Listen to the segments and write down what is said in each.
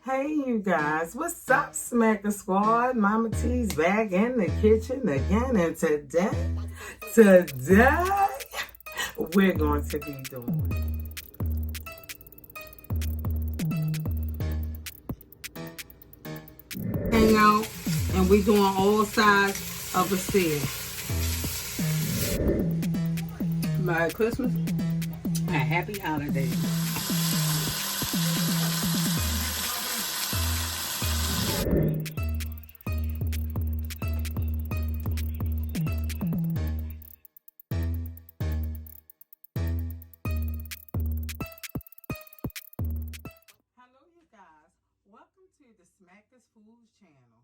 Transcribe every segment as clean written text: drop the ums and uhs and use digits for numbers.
Hey you guys, what's up Smacker Squad? Mama T's back in the kitchen again, and today we're going to be doing hang out, and we're doing all sides of a steer. Merry Christmas and happy holidays. Hello you guys, welcome to the Smackers Foods channel,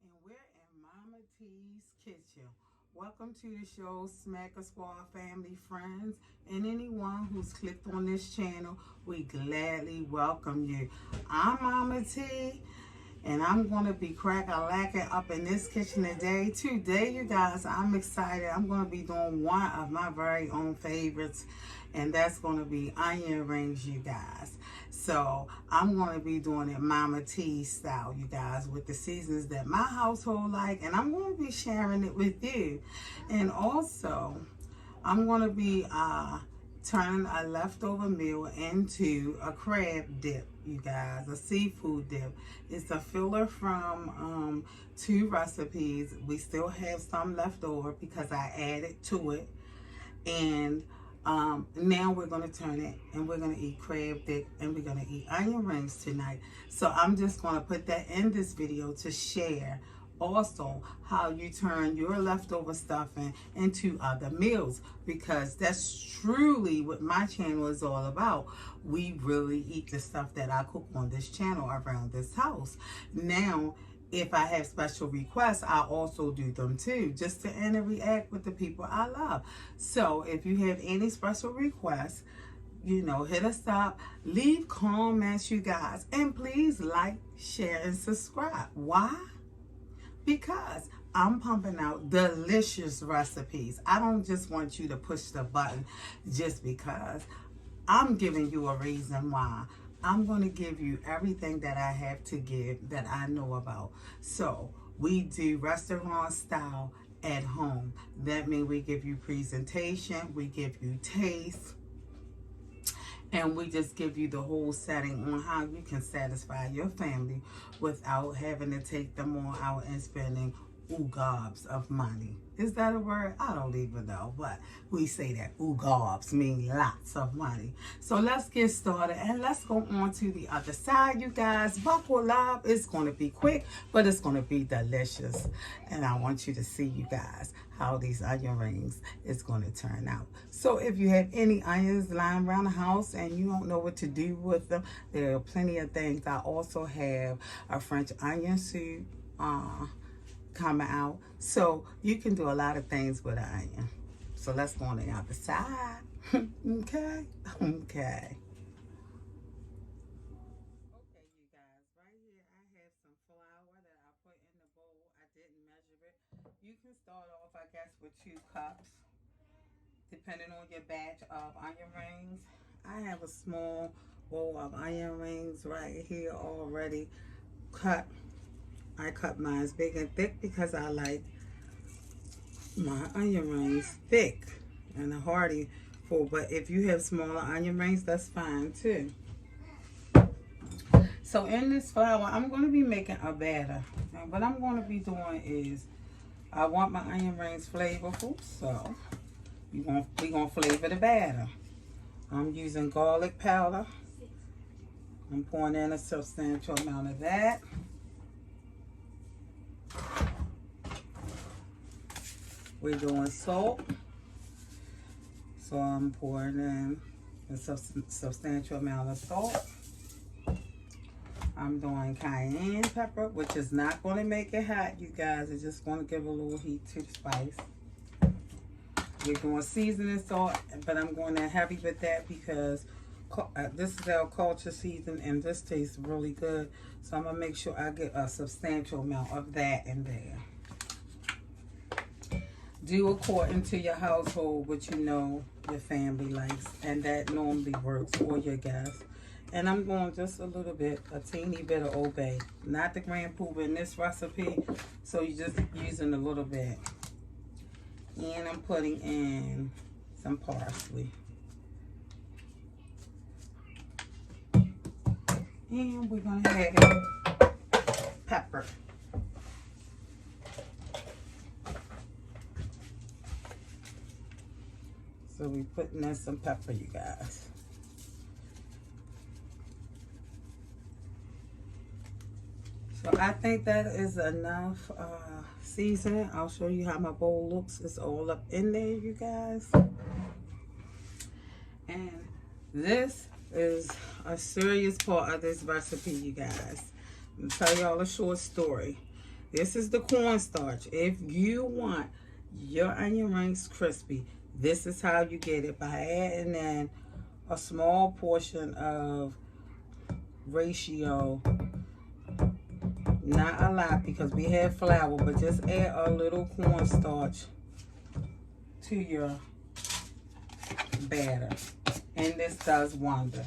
and we're in Mama T's kitchen. Welcome to the show, Smacker Squad family, friends, and anyone who's clicked on this channel. We gladly welcome you. I'm Mama T, and I'm going to be crack-a-lacking up in this kitchen today. Today, you guys, I'm excited. I'm going to be doing one of my very own favorites, and that's going to be onion rings, you guys. So I'm going to be doing it Mama T style, you guys, with the seasons that my household like, and I'm going to be sharing it with you. And also, I'm going to be turning a leftover meal into a crab dip, you guys, a seafood dip. It's a filler from 2 recipes. We still have some left over because I added to it. And now we're going to turn it, and we're going to eat crab dip, and we're going to eat onion rings tonight. So I'm just going to put that in this video to share also how you turn your leftover stuffing into other meals, because that's truly what my channel is all about. We really eat the stuff that I cook on this channel around this house. Now, if I have special requests, I also do them too, just to interact with the people I love. So if you have any special requests, you know, hit us up, leave comments, you guys, and please like, share, and subscribe. Why? Because I'm pumping out delicious recipes. I don't just want you to push the button just because. I'm giving you a reason why. I'm going to give you everything that I have to give that I know about. So we do restaurant style at home. That means we give you presentation, we give you taste, and we just give you the whole setting on how you can satisfy your family without having to take them all out and spending gobs of money. Is that a word? I don't even know, but we say that gobs mean lots of money. So let's get started, and let's go on to the other side, you guys. Buckle up. It's going to be quick, but it's going to be delicious. And I want you to see, you guys, how these onion rings is going to turn out. So if you have any onions lying around the house and you don't know what to do with them, there are plenty of things. I also have a French onion soup coming out, so you can do a lot of things with an onion. So let's go on the other side. Okay. Okay, you guys, right here I have some flour that I put in the bowl. I didn't measure it. You can start off, I guess, with 2 cups depending on your batch of onion rings. I have a small bowl of onion rings right here already cut. I cut mine big and thick because I like my onion rings thick and hearty full. But if you have smaller onion rings, that's fine too. So in this flour, I'm going to be making a batter. And what I'm going to be doing is, I want my onion rings flavorful, so we're going to flavor the batter. I'm using garlic powder. I'm pouring in a substantial amount of that. We're doing salt, so I'm pouring in a substantial amount of salt. I'm doing cayenne pepper, which is not going to make it hot, you guys. It's just going to give a little heat to the spice. We're doing seasoning salt, but I'm going to heavy with that because this is our culture season, and this tastes really good. So I'm going to make sure I get a substantial amount of that in there. Do according to your household what you know your family likes, and that normally works, or your guests. And I'm going just a little bit, a teeny bit of Old Bay. Not the Grand Poobah in this recipe. So you're just using a little bit. And I'm putting in some parsley. And we're going to add pepper. So we're putting in some pepper, you guys. So I think that is enough seasoning. I'll show you how my bowl looks. It's all up in there, you guys. And this is a serious part of this recipe, you guys. I'm gonna tell y'all a short story. This is the cornstarch. If you want your onion rings crispy, this is how you get it, by adding in a small portion of ratio. Not a lot because we have flour, but just add a little cornstarch to your batter. And this does wonder.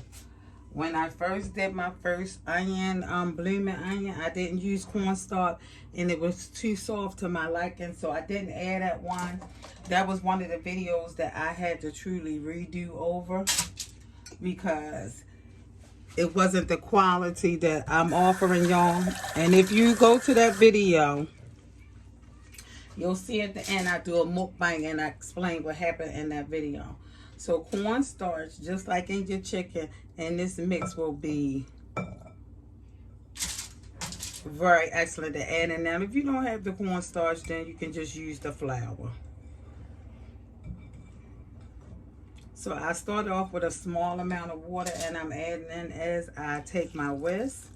When I first did my first onion, blooming onion, I didn't use cornstarch and it was too soft to my liking, so I didn't add that one. That was one of the videos that I had to truly redo over because it wasn't the quality that I'm offering y'all. And if you go to that video, you'll see at the end I do a mukbang and I explain what happened in that video. So cornstarch, just like in your chicken, and this mix will be very excellent to add in. Now, if you don't have the cornstarch, then you can just use the flour. So I start off with a small amount of water and I'm adding in as I take my whisk.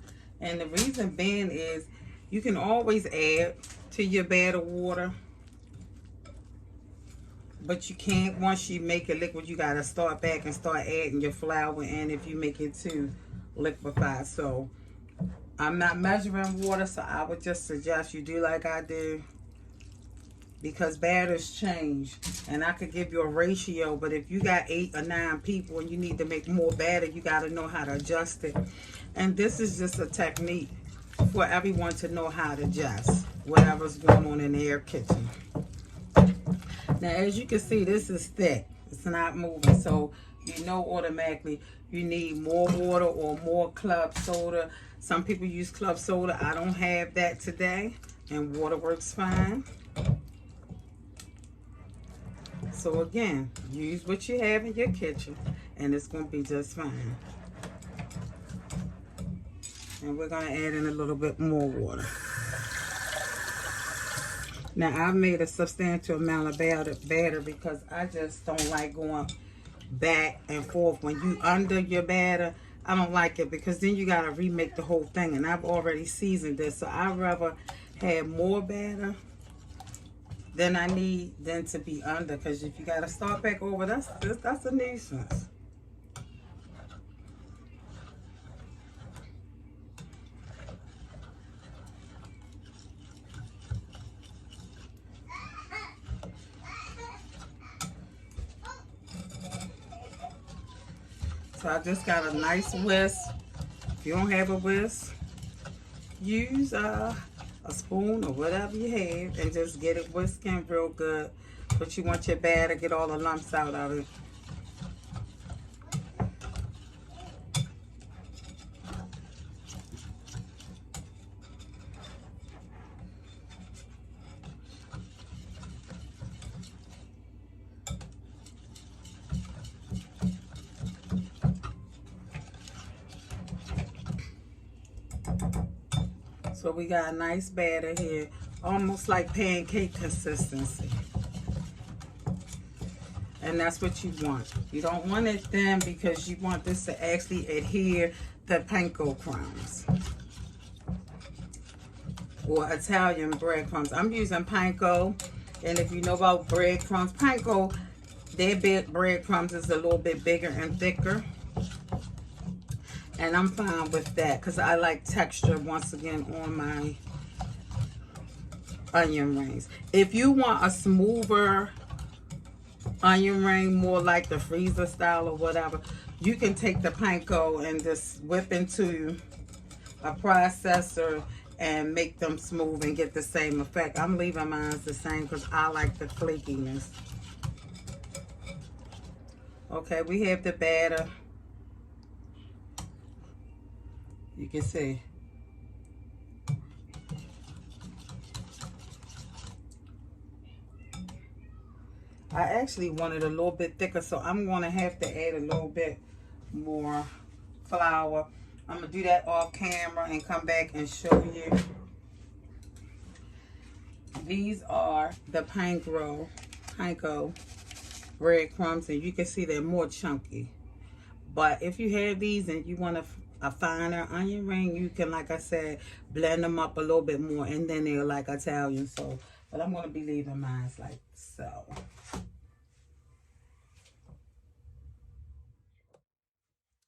And the reason being is you can always add to your batter water, but you can't, once you make it liquid, you got to start back and start adding your flour in if you make it too liquefied. So I'm not measuring water, so I would just suggest you do like I do, because batters change. And I could give you a ratio, but if you got 8 or 9 people and you need to make more batter, you got to know how to adjust it. And this is just a technique for everyone to know how to adjust whatever's going on in their kitchen. Now, as you can see, this is thick. It's not moving. So, you know automatically you need more water or more club soda. Some people use club soda. I don't have that today. And water works fine. So, again, use what you have in your kitchen. And it's going to be just fine. And we're going to add in a little bit more water. Now, I've made a substantial amount of batter because I just don't like going back and forth. When you under your batter, I don't like it because then you got to remake the whole thing. And I've already seasoned this. So I'd rather have more batter than I need than to be under. Because if you got to start back over, that's a nuisance. So I just got a nice whisk. If you don't have a whisk, use a spoon or whatever you have and just get it whisking real good. But you want your batter to get all the lumps out of it. So we got a nice batter here, almost like pancake consistency. And that's what you want. You don't want it thin because you want this to actually adhere to panko crumbs or Italian breadcrumbs. I'm using panko, and if you know about breadcrumbs, panko, their big breadcrumbs is a little bit bigger and thicker. And I'm fine with that because I like texture once again on my onion rings. If you want a smoother onion ring, more like the freezer style or whatever, you can take the panko and just whip into a processor and make them smooth and get the same effect. I'm leaving mine the same because I like the flakiness. Okay, we have the batter. You can see. I actually want it a little bit thicker, so I'm going to have to add a little bit more flour. I'm going to do that off camera and come back and show you. These are the panko breadcrumbs, and you can see they're more chunky. But if you have these and you want a finer onion ring, you can, like I said, blend them up a little bit more, and then they're like Italian. So, but I'm going to be leaving mine like so.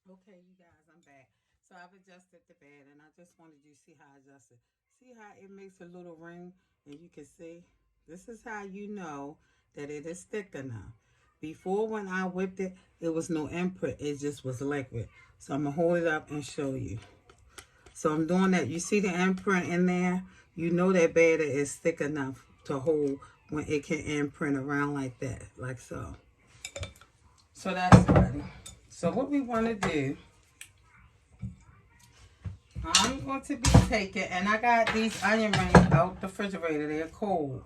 Okay, you guys, I'm back. So I've adjusted the bed, and I just wanted you to see how I adjusted. See how it makes a little ring, and you can see. This is how you know that it is thick enough. Before, when I whipped it, it was no imprint. It just was liquid. So I'm going to hold it up and show you. So I'm doing that. You see the imprint in there? You know that batter is thick enough to hold when it can imprint around like that, like so. So that's ready. So what we want to do, I'm going to be taking, and I got these onion rings out the refrigerator. They're cold.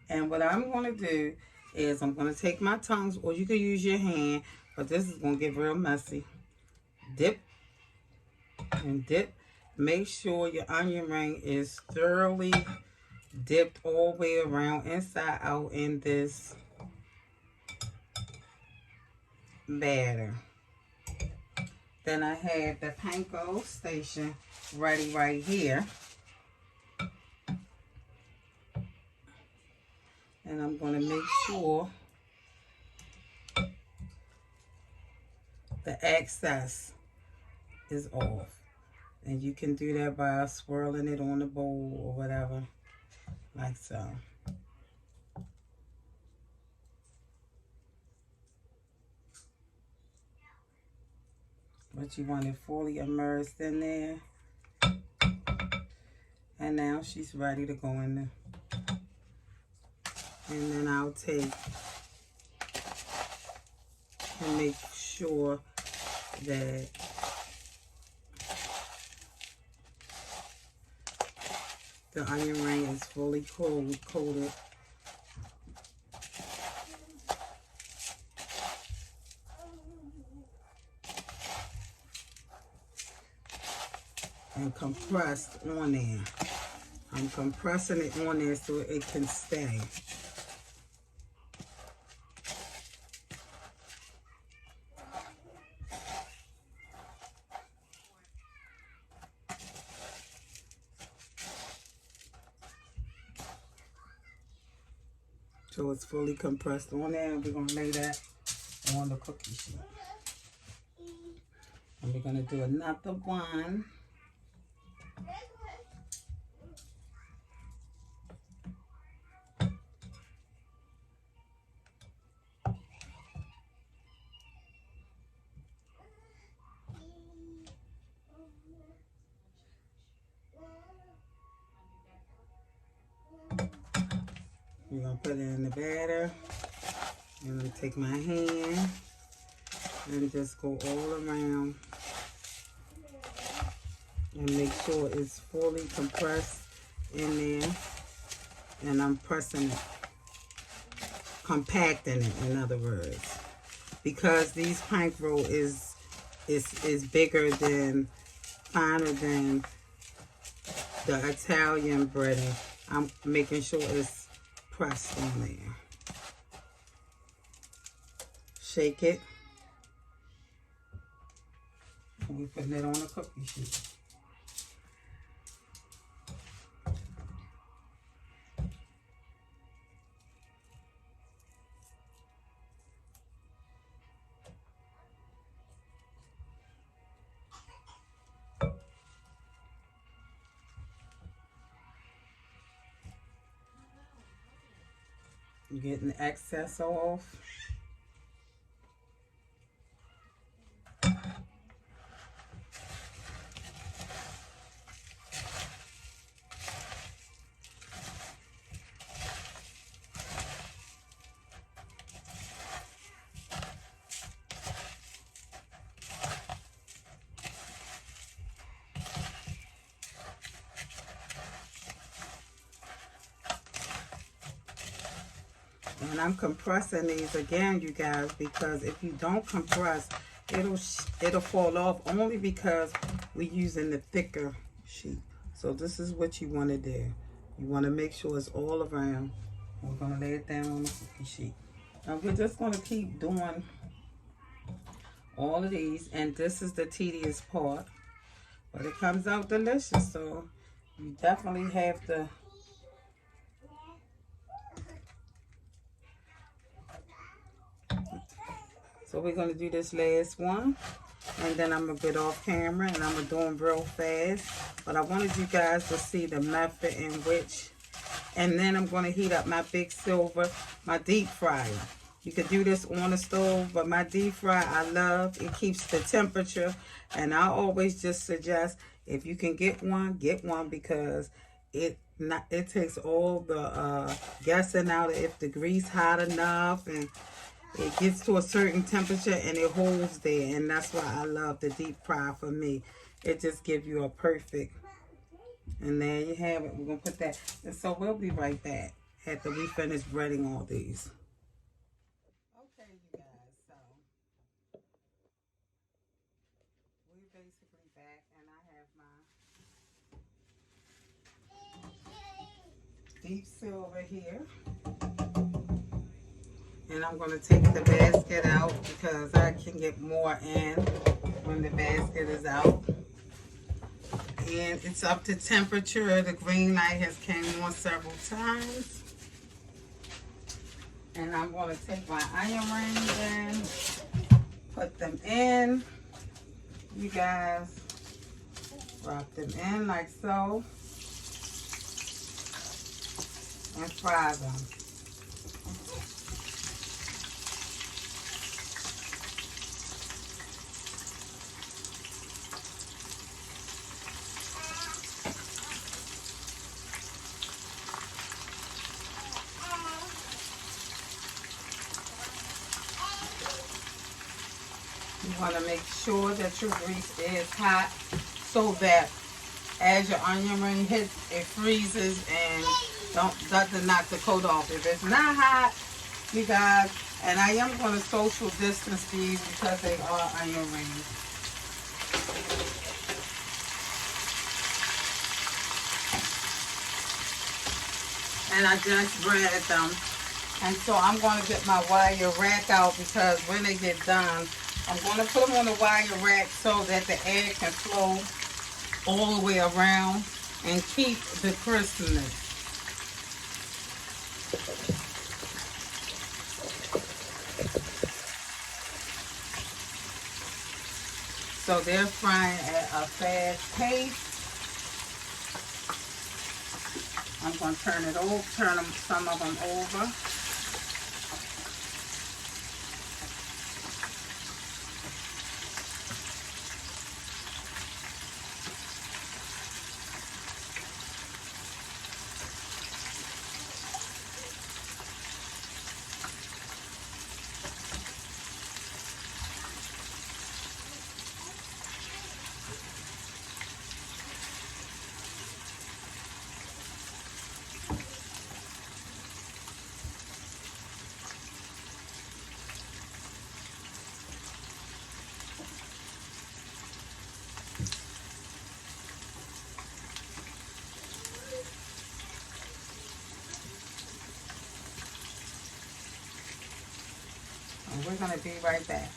And what I'm going to do is I'm going to take my tongs, or you can use your hand, but this is going to get real messy. Dip and dip. Make sure your onion ring is thoroughly dipped all the way around, inside out, in this batter. Then I have the panko station ready right here. And I'm going to make sure the excess is off. And you can do that by swirling it on the bowl or whatever, like so. But you want it fully immersed in there. And now she's ready to go in there. And then I'll take and make sure that the onion ring is fully coated. And compressed on there. I'm compressing it on there so it can stay. So it's fully compressed on there, and we're going to lay that on the cookie sheet. And we're going to do another one. We're going to put it in the batter. I'm going to take my hand and just go all around and make sure it's fully compressed in there. And I'm pressing it, compacting it, in other words. Because these panko is bigger than, finer than the Italian breading. I'm making sure it's pressed on there. Shake it. And we're putting it on a cookie sheet. You're getting the excess off. And I'm compressing these again, you guys, because if you don't compress, it'll fall off, only because we're using the thicker sheet. So this is what you want to do. You want to make sure it's all around. We're going to lay it down on the cookie sheet. Now we're just going to keep doing all of these, and this is the tedious part, but it comes out delicious. So you definitely have to. So we're going to do this last one, and then I'm going to get off camera, and I'm going to do them real fast. But I wanted you guys to see the method in which, and then I'm going to heat up my big silver, my deep fryer. You could do this on the stove, but my deep fry I love. It keeps the temperature, and I always just suggest, if you can get one, because it takes all the guessing out of if the grease hot enough, and it gets to a certain temperature and it holds there, and that's why I love the deep fry. For me, it just gives you a perfect. And there you have it. We're gonna put that. And so we'll be right back after we finish breading all these. Okay, you guys. So we're basically back, and I have my deep silver here. And I'm going to take the basket out because I can get more in when the basket is out. And it's up to temperature. The green light has came on several times. And I'm going to take my onion rings in, put them in. You guys, drop them in like so. And fry them. You want to make sure that your grease is hot so that as your onion ring hits, it freezes and doesn't knock the coat off. If it's not hot, you guys, and I am going to social distance these because they are onion rings. And I just breaded them. And so I'm going to get my wire rack out, because when they get done, I'm going to put them on the wire rack so that the air can flow all the way around and keep the crispness. So they're frying at a fast pace. I'm going to turn some of them over. And we're going to be right back.